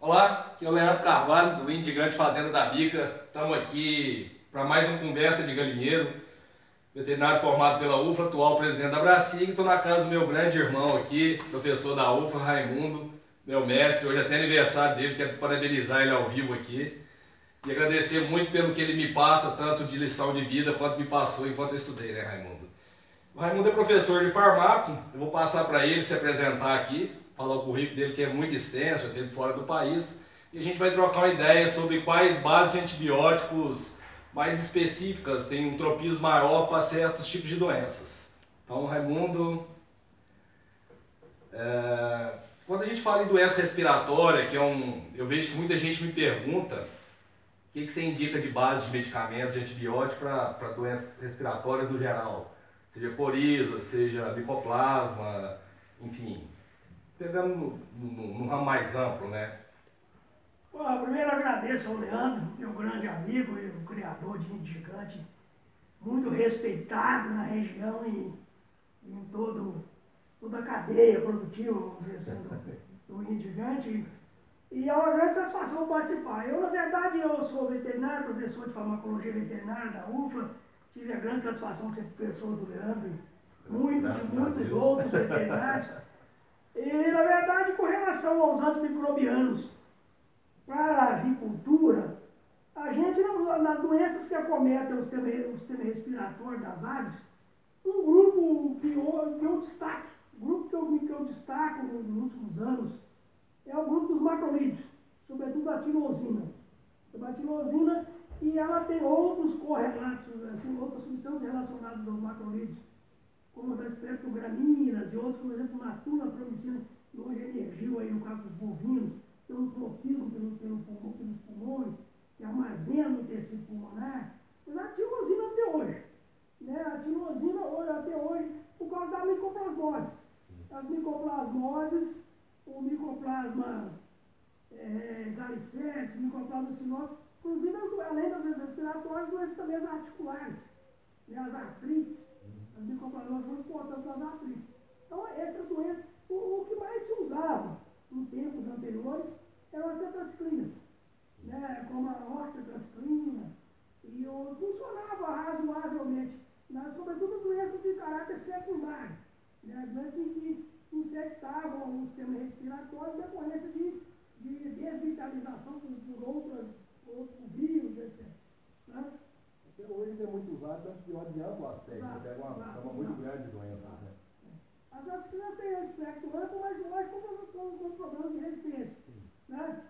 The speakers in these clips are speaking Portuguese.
Olá, aqui é o Leandro Carvalho, do Indigante Fazenda da Bica. Estamos aqui para mais uma conversa de galinheiro. Veterinário formado pela UFA, atual presidente da Brasig. Estou na casa do meu grande irmão aqui, professor da UFA, Raimundo, meu mestre. Hoje até aniversário dele, quero parabenizar ele ao vivo aqui. E agradecer muito pelo que ele me passa, tanto de lição de vida quanto me passou enquanto eu estudei, né, Raimundo? O Raimundo é professor de farmácia. Eu vou passar para ele se apresentar aqui, falar o currículo dele que é muito extenso, já esteve fora do país. E a gente vai trocar uma ideia sobre quais bases de antibióticos mais específicas têm um tropismo maior para certos tipos de doenças. Então, Raimundo, quando a gente fala em doença respiratória, eu vejo que muita gente me pergunta o que você indica de base de medicamento, de antibiótico para doenças respiratórias no geral. Seja coriza, seja micoplasma, enfim. Pegando no ramo mais amplo, né? Bom, primeiro agradeço ao Leandro, meu grande amigo e o criador de Índio Gigante, muito respeitado na região e em toda a cadeia produtiva, vamos dizer assim, do Índio Gigante. E é uma grande satisfação participar. Eu, na verdade, eu sou veterinário, professor de farmacologia veterinária da UFLA, tive a grande satisfação de ser professor do Leandro e muitos outros veterinários. E, na verdade, com relação aos antimicrobianos para a avicultura, a gente, nas doenças que acometem o sistema respiratório das aves, um grupo que eu destaco, o grupo que eu destaco nos últimos anos, é o grupo dos macrolídeos, sobretudo a tirosina. A tirosina, e ela tem outros correlatos, assim, outras substâncias relacionadas aos macrolídeos, como as streptograminas e outros, por exemplo, natuna, promicina, que hoje emergiu aí no caso dos bovinos, tem um tropismo pelos pulmões, que armazena no tecido pulmonar, mas a tirosina até hoje. Né? A tirosina até hoje, por causa da micoplasmose. As micoplasmoses, o micoplasma galicete, o micoplasma sinótico, inclusive além das doenças respiratórias, doenças também as articulares, né? As artrites, as micoplasmoses são importantes nas artrites. Então, essas doenças, o que mais se usava em tempos anteriores eram as tetraciclinas, né? Como a oxitetraciclina, e funcionava razoavelmente, sobretudo doenças de caráter secundário, né? Doenças que infectavam o sistema respiratório em decorrência de desvitalização por outros vírus, etc. Né? Até hoje é muito usado antibiótico de amplo aspecto, pega uma gama muito grande de doenças. Né? As vacinas têm aspecto amplo, mas hoje com problemas de resistência. Né?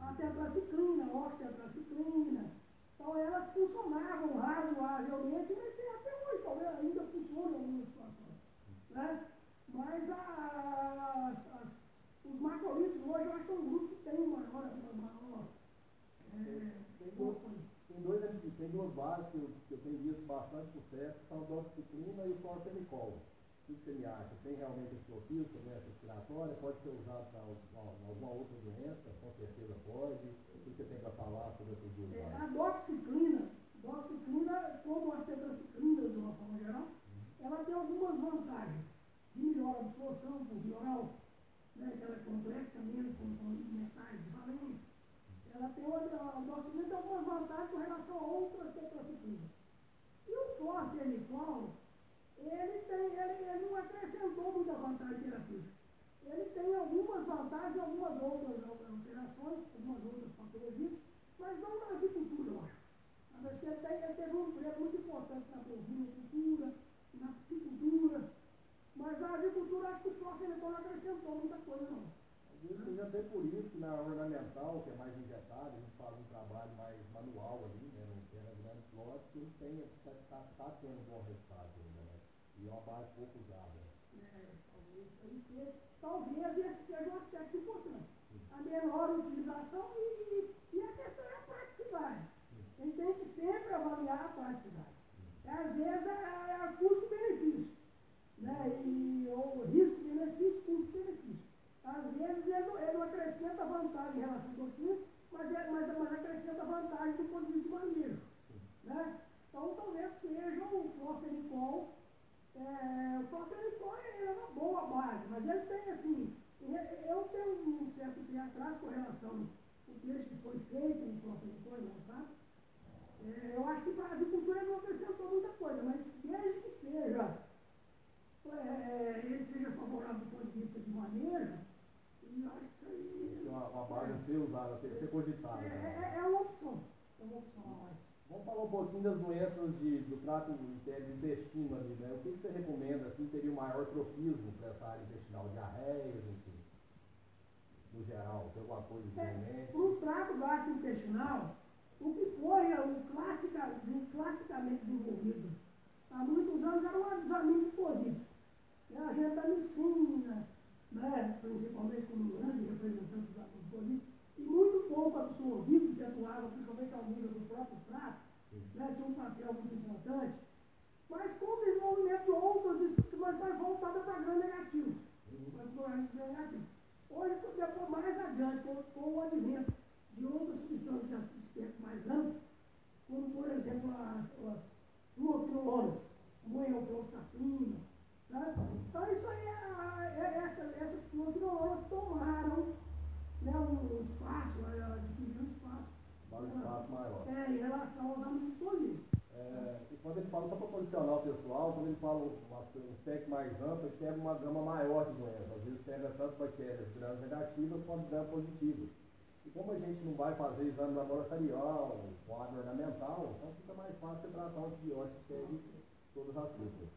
A tetraciclina, a oxitetraciclina. Então elas funcionavam razoavelmente, mas tem até hoje, talvez ainda funcionam em algumas situações. Né? Mas os macrolídeos hoje eu acho que é um grupo que tem uma maior tem duas bases que eu tenho visto bastante sucesso, que são a doxiciclina e o clorfenicol. O que você me acha? Tem realmente esse tropismo, doença respiratória? Pode ser usado para alguma outra doença? Com certeza pode. O que você tem para falar sobre essas duas bases? A doxiciclina, como as tetraciclinas de uma forma geral, ela tem algumas vantagens de melhor absorção por via oral, né, que ela é complexa menos com metais valentes. Ela tem a doxiciclina tem algumas vantagens com relação a outras tetraciclinas. E o clorfenicol, ele não acrescentou muita vantagem terapêutica. Ele tem algumas vantagens e algumas outras alterações, algumas outras patologias, mas não na avicultura, eu acho. Mas ele teve um emprego muito importante na bovinocultura, na piscicultura, mas na agricultura acho que o clorfenicol não acrescentou muita coisa, não. Às vezes seja até por isso que na ornamental, que é mais injetada, a gente faz um trabalho mais manual ali, né, não tem grandes lotes, ele está tendo um bom resultado ainda, né? E é uma base pouco usada. Talvez esse seja um aspecto importante. A menor utilização e a questão é a praticidade. A gente tem que sempre avaliar a praticidade. Às vezes é custo-benefício, né? Ou risco-benefício, custo-benefício. Às vezes ele não acrescenta vantagem em relação aos clientes, mas acrescenta vantagem do ponto de vista de manejo. Né? Então talvez seja o clorfenicol. O clorfenicol é uma boa base, mas ele tem assim, eu tenho um certo certo pé atrás com relação ao texto que foi feito em Porto lançado. Eu acho que para a agricultura não acrescentou muita coisa, mas desde que seja, ele seja favorável do ponto de vista de manejo, eu acho que isso aí... Isso é uma base a ser usada, tem que ser cogitada. É uma opção, a mais. Vamos falar um pouquinho das doenças do trato do intestino ali, né? O que você recomenda, assim, teria o maior tropismo para essa área intestinal? Diarreias, enfim, no geral, tem alguma coisa diferente? No trato gastrointestinal, o que foi classicamente desenvolvido há muitos anos eram os aminopositos. A gentamicina, né, principalmente como um grande representante dos aminopositos, e muito pouco absorvido, que atuava principalmente ao nível do próprio trato, né, tinha um papel muito importante, mas com o desenvolvimento de outros, mas mais voltada para gram negativo. Hoje, depois, mais adiante, com o advento de outras substâncias de espectro mais amplo, como, por exemplo, as fluoquinolonas, como a eufloxacina, né? Então, isso aí, essas fluoquinolonas tomaram, né, um espaço, adquiriram um espaço. Um espaço maior. Em relação aos aminopositos. E quando ele fala, só para posicionar o pessoal, quando ele fala um espectro mais amplo, ele pega uma gama maior de doenças. Às vezes pega tanto bactérias gram-negativas quanto gram-positivas. E como a gente não vai fazer exame laboratorial, quadro ornamental, então fica mais fácil você tratar um antibiótico que pegue todas as ciclas.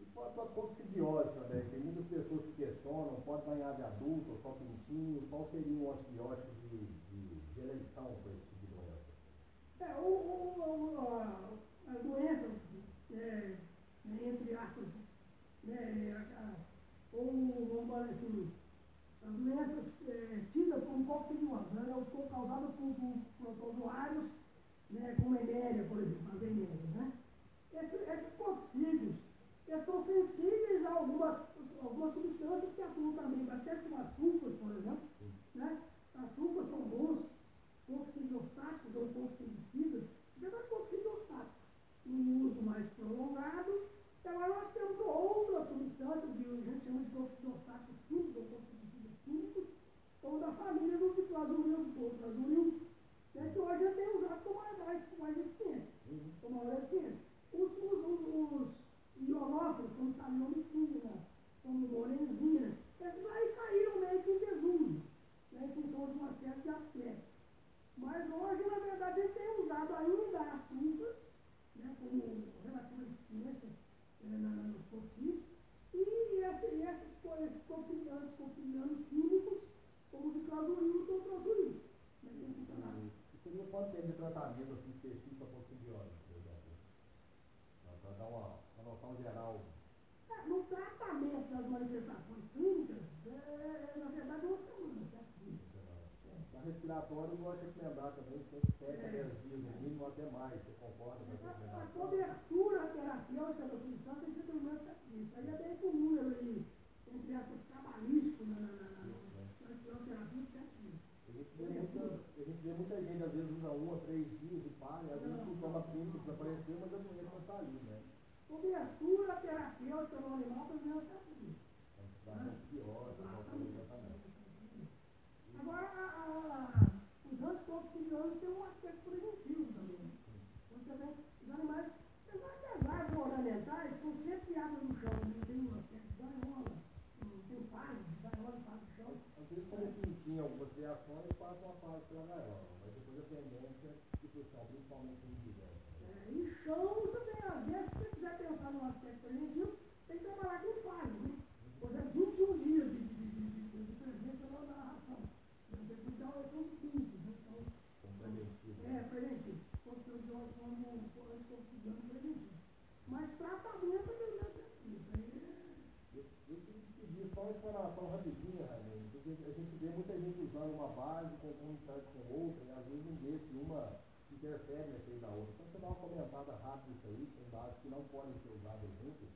E quanto a coccidiose também, tem muitas pessoas que questionam, pode ganhar de adulto ou só pintinho, qual seria um antibiótico de eleição para esse tipo de doença? As doenças, entre aspas, ou vamos falar assim, as doenças tidas como coccidiose, né, causadas por protozoários, né, como enéria, por exemplo, as enérias, né? Esses coccídeos, eles são sensíveis a algumas substâncias que atuam também, até como as sulfas, por exemplo, né? As sulfas são bons coccidiostáticos ou coccidicidas, verdade coccidiostáticos, um uso mais prolongado. Agora nós temos outras substâncias que a gente chama de coccidiostáticos químicos ou coccidicidas químicos, como da família do plasmuril, né, que hoje já tem usado com mais eficiência, com maior eficiência. Os ionófilos, como salmiomicina, como morenzina, esses aí caíram meio que em desuso, né, em função de uma série de aspectos. Mas hoje, na verdade, ele tem usado ainda as sulfas, né, como relativa eficiência nos coccídeos, e esses coccilianos químicos, como de claduril e totrozuril. Isso seria quanto tempo de tratamento assim, específico para coccidiose, por exemplo? Para dar uma noção geral. No tratamento das manifestações clínicas, na verdade, uma semana, certo? Na respiratória, eu gosto de recomendar também sempre 7 a 10 dias, no mínimo até mais. Você concorda com essa recomendação? A cobertura terapêutica da substância tem que ser pelo menos 7 dias. Isso aí é bem comum, entre aspas, cabalístico na respiraterapia de 7 dias. A gente vê muita gente, às vezes usa 1 a 3 dias e para, e às vezes o sintoma clínico desapareceu, mas a doença não está ali, né? Cobertura terapêutica no animal pelo menos 7 dias. Agora, os antitoxiciosos têm um aspecto preventivo também. Quando você vê os animais, apesar de ornamentais, são sempre criados no chão, não tem um aspecto de gaiola, tem fase, gaiola e fase do chão. Às vezes, como pintinho, algumas criações passam uma fase pela gaiola, mas depois a tendência é ir para o chão, principalmente no inverno. Em chão, você tem, às vezes, se você quiser pensar num aspecto preventivo, tem que trabalhar com fases, né? Por exemplo, 21 dias de presença na ração. Então, são químicos, né? São preventivos. Como anticoxidante preventivo. Mas tratamento é mesmo isso aí. Eu queria te pedir só uma explanação rapidinha, Raimundo, porque a gente vê muita gente usando uma base concomitante com outra, e às vezes um desse, uma interfere na efeito da outra. Então você dá uma comentada rápida isso aí, tem bases que não podem ser usadas juntas,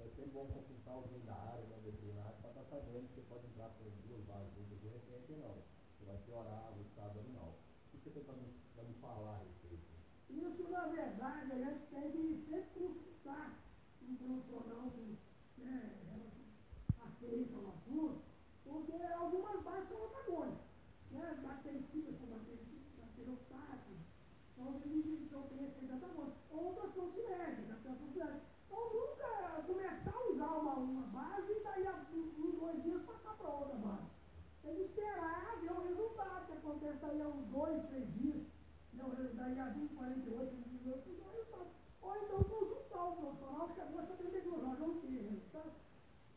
é sempre bom consultar alguém da área, né, veterinário, para estar sabendo que você pode entrar com 2 bases juntas de repente ou não. Você vai piorar o estado animal. O que você tem para me falar a respeito? Isso, na verdade, a gente tem que sempre consultar um profissional que afeita o assunto, porque algumas bases são antagônicas. várias bactericidas, são bacteriostáticos, são tem efeito antagonista. Outras são sinérgicas, então nunca começar a usar uma base e daí em 2 dias passar para outra base. Tem que esperar ver o resultado, que acontece daí a uns 2, 3 dias, daí a 20, 48, 28, o resultado. Ou então consultar o profissional, chegou a 72 horas, não tem resultado,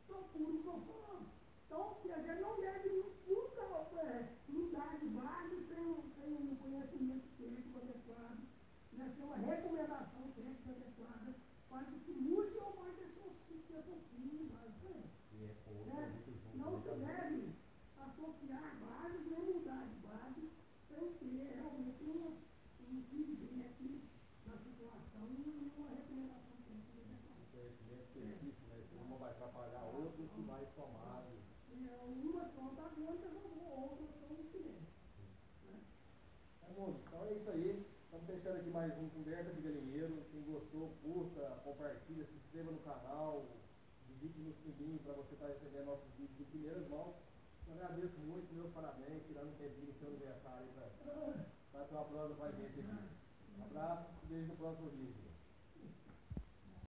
procura o profissional. Então, se a gente não deve nunca mudar de base sem um conhecimento técnico adequado, né, sem uma recomendação técnica adequada, para que se mude ou para que se associe em base diferente. Né? Não se deve associar bases nem mudar de base sem ter realmente um feedback da situação e uma recomendação técnica adequada. Um conhecimento específico, né? Se uma vai atrapalhar a outra, se vai somar. Umas são antagônicas, outras são diferentes. Né? Então é isso aí. Estamos fechando aqui mais um Conversa de Galinheiro. Quem gostou, curta, compartilha, se inscreva no canal, digite no sininho para você estar recebendo nossos vídeos de primeiras mãos. Eu agradeço muito, meus parabéns, tirando um tempinho do seu aniversário para ter uma prova com a gente aqui. Um abraço e beijo no próximo vídeo.